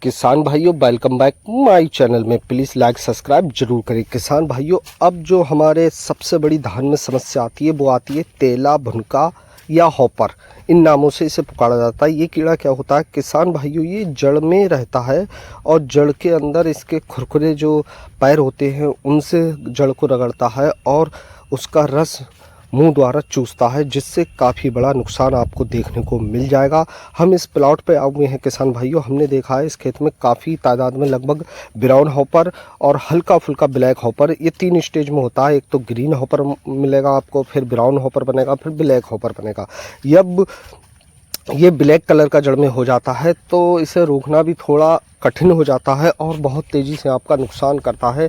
किसान भाइयों welcome back my channel में। प्लीज़ लाइक सब्सक्राइब जरूर करें। किसान भाइयों, अब जो हमारे सबसे बड़ी धान में समस्या आती है वो आती है तेला, भुनका या हॉपर। इन नामों से इसे पुकारा जाता है। ये कीड़ा क्या होता है किसान भाइयों, ये जड़ में रहता है और जड़ के अंदर इसके खुरखुरे जो पैर होते हैं उनसे जड़ को रगड़ता है और उसका रस मुंह द्वारा चूसता है, जिससे काफ़ी बड़ा नुकसान आपको देखने को मिल जाएगा। हम इस प्लॉट पे आए हुए हैं किसान भाइयों। हमने देखा है इस खेत में काफ़ी तादाद में लगभग ब्राउन हॉपर और हल्का फुल्का ब्लैक हॉपर, ये 3 स्टेज में होता है। एक तो ग्रीन हॉपर मिलेगा आपको, फिर ब्राउन हॉपर बनेगा, फिर ब्लैक हॉपर बनेगा। जब ये ब्लैक कलर का जड़ में हो जाता है तो इसे रोकना भी थोड़ा कठिन हो जाता है और बहुत तेज़ी से आपका नुकसान करता है।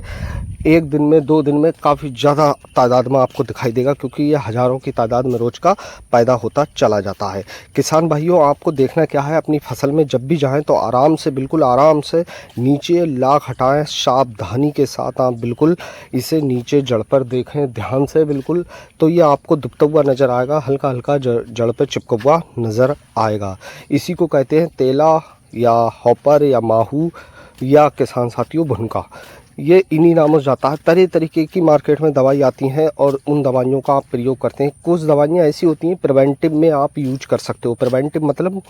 1 दिन में 2 दिन में काफ़ी ज़्यादा तादाद में आपको दिखाई देगा, क्योंकि ये हज़ारों की तादाद में रोज़ का पैदा होता चला जाता है। किसान भाइयों, आपको देखना क्या है, अपनी फसल में जब भी जाएं तो आराम से, बिल्कुल आराम से नीचे लाख हटाएं, सावधानी के साथ आप बिल्कुल इसे नीचे जड़ पर देखें ध्यान से बिल्कुल, तो ये आपको दुबता हुआ नज़र आएगा, हल्का हल्का जड़ पर चिपका हुआ नज़र आएगा। इसी को कहते हैं तेला या हॉपर या माहू या किसान साथियों भुनका। ये इन्हीं नामों से जाता है। तरह तरीके की मार्केट में दवाई आती हैं और उन दवाइयों का आप प्रयोग करते हैं। कुछ दवाइयाँ ऐसी होती हैं प्रिवेंटिव में आप यूज कर सकते हो। प्रिवेंटिव मतलब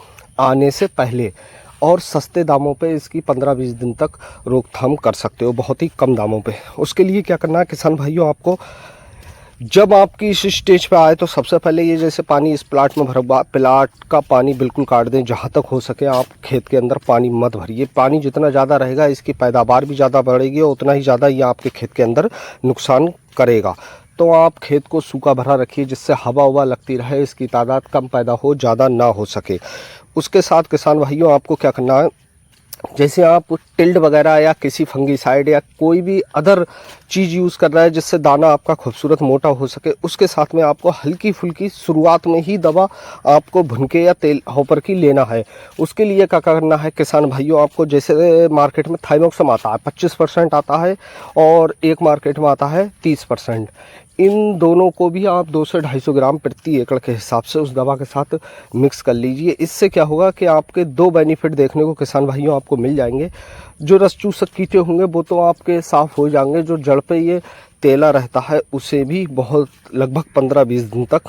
आने से पहले, और सस्ते दामों पे इसकी 15-20 दिन तक रोकथाम कर सकते हो, बहुत ही कम दामों पे। उसके लिए क्या करना है किसान भाइयों, आपको जब आपकी इस स्टेज पे आए तो सबसे पहले ये जैसे पानी इस प्लाट में भरा हुआ, प्लाट का पानी बिल्कुल काट दें। जहाँ तक हो सके आप खेत के अंदर पानी मत भरिए। पानी जितना ज़्यादा रहेगा इसकी पैदावार भी ज़्यादा बढ़ेगी और उतना ही ज़्यादा ये आपके खेत के अंदर नुकसान करेगा। तो आप खेत को सूखा भरा रखिए, जिससे हवा ववा लगती रहे, इसकी तादाद कम पैदा हो, ज़्यादा ना हो सके। उसके साथ किसान भाइयों आपको क्या करना है, जैसे आप टिल्ड वगैरह या किसी फंगीसाइड या कोई भी अदर चीज़ यूज़ कर रहा है जिससे दाना आपका खूबसूरत मोटा हो सके, उसके साथ में आपको हल्की फुल्की शुरुआत में ही दवा आपको भुनके या तेल हॉपर की लेना है। उसके लिए क्या करना है किसान भाइयों, आपको जैसे मार्केट में थाइमोक्सम आता है 25% आता है और एक मार्केट में आता है 30%। इन दोनों को भी आप 200 से 250 ग्राम प्रति एकड़ के हिसाब से उस दवा के साथ मिक्स कर लीजिए। इससे क्या होगा कि आपके 2 बेनिफिट देखने को किसान भाइयों आपको मिल जाएंगे। जो रस चूसक कीटे होंगे वो तो आपके साफ़ हो जाएंगे। जो जड़ पे ये तेला रहता है उसे भी बहुत लगभग 15-20 दिन तक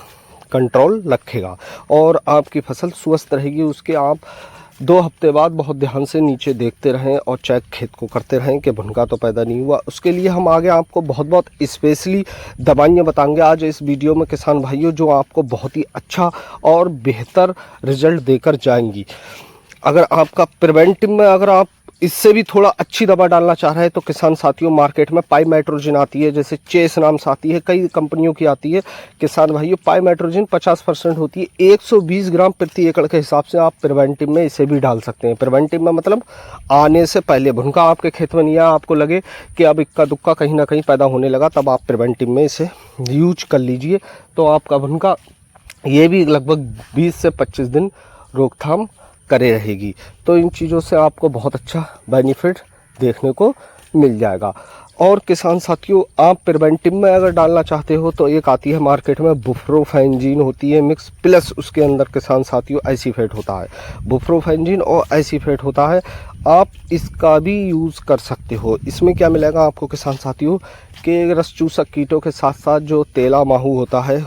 कंट्रोल रखेगा और आपकी फसल स्वस्थ रहेगी। उसके आप 2 हफ्ते बाद बहुत ध्यान से नीचे देखते रहें और चेक खेत को करते रहें कि भुनका तो पैदा नहीं हुआ। उसके लिए हम आगे आपको बहुत स्पेशली दवाइयाँ बताएंगे आज इस वीडियो में किसान भाइयों, जो आपको बहुत ही अच्छा और बेहतर रिजल्ट देकर जाएंगी। अगर आपका प्रिवेंटिव में अगर आप इससे भी थोड़ा अच्छी दवा डालना चाह रहे हैं तो किसान साथियों, मार्केट में पाइमेट्रोजिन आती है, जैसे चेस नाम से आती है, कई कंपनियों की आती है किसान भाइयों। पाइमेट्रोजिन 50% होती है, 120 ग्राम प्रति एकड़ के हिसाब से आप प्रिवेंटिव में इसे भी डाल सकते हैं। प्रिवेंटिव में मतलब आने से पहले, भुनका आपके खेत में नहीं आया, आपको लगे कि अब इक्का दुक्का कहीं ना कहीं पैदा होने लगा, तब आप प्रिवेंटिव में इसे यूज कर लीजिए, तो आपका भुनका ये भी लगभग 20 से 25 दिन रोकथाम करे रहेगी। तो इन चीज़ों से आपको बहुत अच्छा बेनिफिट देखने को मिल जाएगा। और किसान साथियों, आप प्रिवेंटिव में अगर डालना चाहते हो तो एक आती है मार्केट में बुप्रोफेंजीन होती है मिक्स, प्लस उसके अंदर किसान साथियों एसीफेट होता है। बुप्रोफेंजीन और एसीफेट होता है, आप इसका भी यूज़ कर सकते हो। इसमें क्या मिलेगा आपको किसान साथियों कि रस चूसक कीटों के साथ साथ जो तेला माहू होता है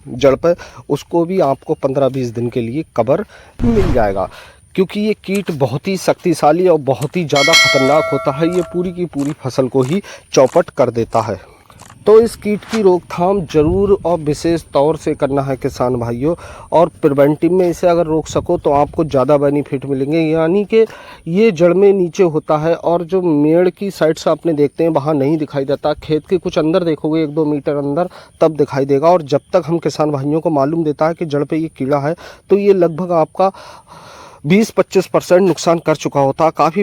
जड़ पर, उसको भी आपको 15-20 दिन के लिए कवर मिल जाएगा, क्योंकि ये कीट बहुत ही शक्तिशाली और बहुत ही ज़्यादा खतरनाक होता है। ये पूरी की पूरी फसल को ही चौपट कर देता है। तो इस कीट की रोकथाम जरूर और विशेष तौर से करना है किसान भाइयों, और प्रिवेंटिव में इसे अगर रोक सको तो आपको ज़्यादा बेनिफिट मिलेंगे। यानी कि ये जड़ में नीचे होता है और जो मेड़ की साइड से आपने देखते हैं वहाँ नहीं दिखाई देता, खेत के कुछ अंदर देखोगे 1-2 मीटर अंदर तब दिखाई देगा। और जब तक हम किसान भाइयों को मालूम देता है कि जड़ पे ये कीड़ा है तो ये लगभग आपका 20-25% नुकसान कर चुका होता, काफ़ी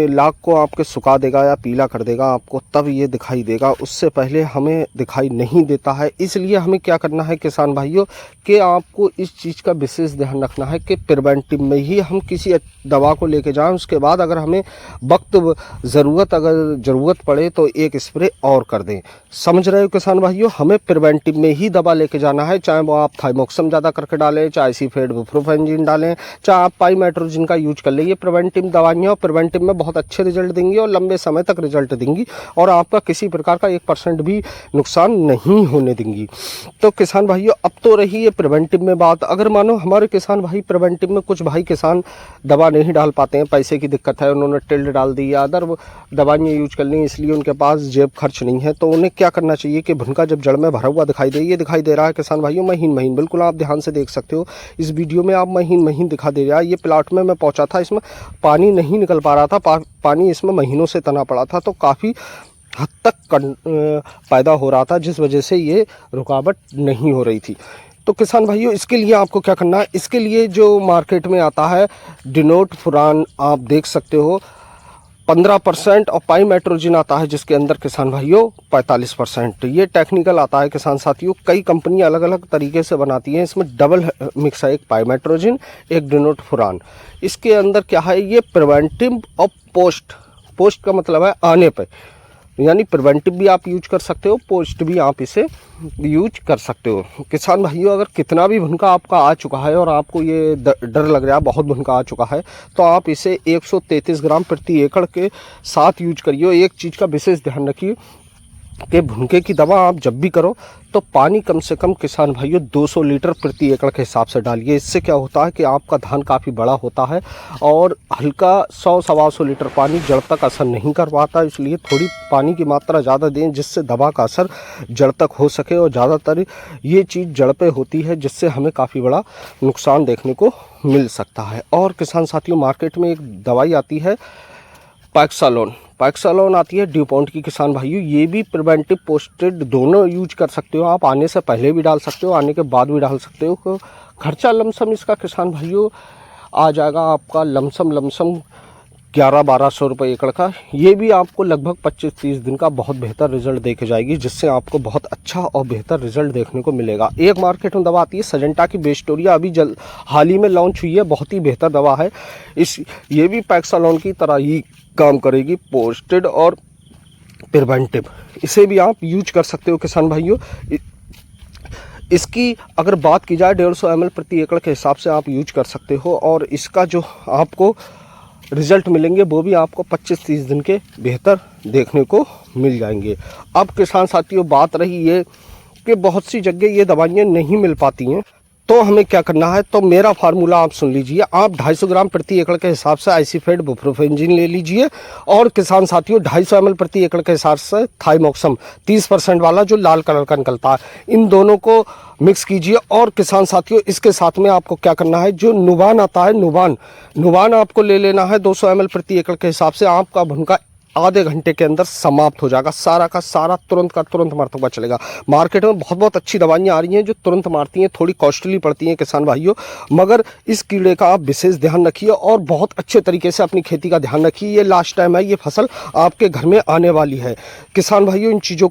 लाख को आपके सुखा देगा या पीला कर देगा आपको, तब ये दिखाई देगा। उससे पहले हमें दिखाई नहीं देता है। इसलिए हमें क्या करना है किसान भाइयों कि आपको इस चीज़ का विशेष ध्यान रखना है कि प्रिवेंटिव में ही हम किसी दवा को लेके जाएं। उसके बाद अगर हमें वक्त अगर ज़रूरत पड़े तो एक स्प्रे और कर दें। समझ रहे हो किसान भाइयों, हमें प्रिवेंटिव में ही दवा लेके जाना है, चाहे वो आप थाइमोक्सम ज़्यादा करके डालें, चाहे एसीफेट बुप्रोफेंजीन डालें, चाहे आप पाई पाइमेट्रोजिन का यूज कर ले। ये प्रिवेंटिव दवाइयाँ और प्रिवेंटिव में बहुत अच्छे रिजल्ट देंगी और लंबे समय तक रिजल्ट देंगी और आपका किसी प्रकार का 1% भी नुकसान नहीं होने देंगी। तो किसान भाइयों, अब तो रही है प्रिवेंटिव में बात। अगर मानो हमारे किसान भाई प्रिवेंटिव में, कुछ भाई किसान दवा नहीं डाल पाते हैं, पैसे की दिक्कत है, उन्होंने टिल्ड डाल दी या अदर दवाइयाँ यूज कर ली, इसलिए उनके पास जेब खर्च नहीं है, तो उन्हें क्या करना चाहिए कि भुनका जब जड़ में भरा हुआ दिखाई दे, ये दिखाई दे रहा है किसान भाइयों महीन महीन, बिल्कुल आप ध्यान से देख सकते हो इस वीडियो में, आप महीन महीन दिखा दे रहा है। ये प्लाट में मैं पहुंचा था, इसमें पानी नहीं निकल पा रहा था, पानी इसमें महीनों से तना पड़ा था, तो काफ़ी हद तक पैदा हो रहा था, जिस वजह से ये रुकावट नहीं हो रही थी। तो किसान भाइयों, इसके लिए आपको क्या करना है, इसके लिए जो मार्केट में आता है डिनोट फुरान, आप देख सकते हो 15% और पाइमेट्रोजिन आता है जिसके अंदर किसान भाइयों 45%। ये टेक्निकल आता है किसान साथियों, कई कंपनियां अलग अलग तरीके से बनाती हैं। इसमें डबल मिक्स है, एक पाइमेट्रोजिन एक डिनोट फुरान। इसके अंदर क्या है, ये प्रिवेंटिव और पोस्ट का मतलब है आने पे, यानी प्रिवेंटिव भी आप यूज कर सकते हो, पोस्ट भी आप इसे यूज कर सकते हो। किसान भाइयों, अगर कितना भी भुनका आपका आ चुका है और आपको ये डर लग रहा है बहुत भुनका आ चुका है, तो आप इसे 133 ग्राम प्रति एकड़ के साथ यूज करिए। एक चीज़ का विशेष ध्यान रखिए कि भुनके की दवा आप जब भी करो तो पानी कम से कम किसान भाइयों 200 लीटर प्रति एकड़ के हिसाब से डालिए। इससे क्या होता है कि आपका धान काफ़ी बड़ा होता है और हल्का 100-125 लीटर पानी जड़ तक असर नहीं कर पाता, इसलिए थोड़ी पानी की मात्रा ज़्यादा दें जिससे दवा का असर जड़ तक हो सके। और ज़्यादातर ये चीज़ जड़ पे होती है जिससे हमें काफ़ी बड़ा नुकसान देखने को मिल सकता है। और किसान साथियों, मार्केट में एक दवाई आती है पैक्सालोन आती है ड्यूपॉन्ट की। किसान भाइयों, ये भी प्रिवेंटिव पोस्टेड दोनों यूज कर सकते हो आप, आने से पहले भी डाल सकते हो, आने के बाद भी डाल सकते हो। खर्चा लमसम इसका किसान भाइयों आ जाएगा आपका लमसम 1100-1200 रुपये एकड़ का। ये भी आपको लगभग 25-30 दिन का बहुत बेहतर रिजल्ट देके जाएगी, जिससे आपको बहुत अच्छा और बेहतर रिजल्ट देखने को मिलेगा। एक मार्केट में दवा आती है सजेंटा की बेस्टोरिया, अभी हाल ही में लॉन्च हुई है, बहुत ही बेहतर दवा है। ये भी पैक्सालोन की तरह ही काम करेगी, पोस्टेड और प्रिवेंटिव। इसे भी आप यूज कर सकते हो किसान भाइयों। इसकी अगर बात की जाए 150 ml प्रति एकड़ के हिसाब से आप यूज कर सकते हो और इसका जो आपको रिजल्ट मिलेंगे वो भी आपको 25-30 दिन के बेहतर देखने को मिल जाएंगे। अब किसान साथियों, बात रही ये कि बहुत सी जगह ये दवाइयाँ नहीं मिल पाती हैं, तो हमें क्या करना है, तो मेरा फार्मूला आप सुन लीजिए। आप 250 ग्राम प्रति एकड़ के हिसाब से आइसीफेड बुप्रोफेंजिन ले लीजिए और किसान साथियों 250 ml प्रति एकड़ के हिसाब से थाइमोक्सम 30% वाला जो लाल कलर का निकलता है, इन दोनों को मिक्स कीजिए। और किसान साथियों, इसके साथ में आपको क्या करना है, जो नुबान आता है, नुबान आपको ले लेना है 200 ml प्रति एकड़ के हिसाब से। आपका भुनका आधे घंटे के अंदर समाप्त हो जाएगा, सारा का सारा तुरंत का तुरंत मरता हुआ चलेगा। मार्केट में बहुत अच्छी दवाइयाँ आ रही हैं जो तुरंत मारती हैं, थोड़ी कॉस्टली पड़ती हैं किसान भाइयों, मगर इस कीड़े का आप विशेष ध्यान रखिए और बहुत अच्छे तरीके से अपनी खेती का ध्यान रखिए। ये लास्ट टाइम है, ये फसल आपके घर में आने वाली है किसान भाइयों। इन चीज़ों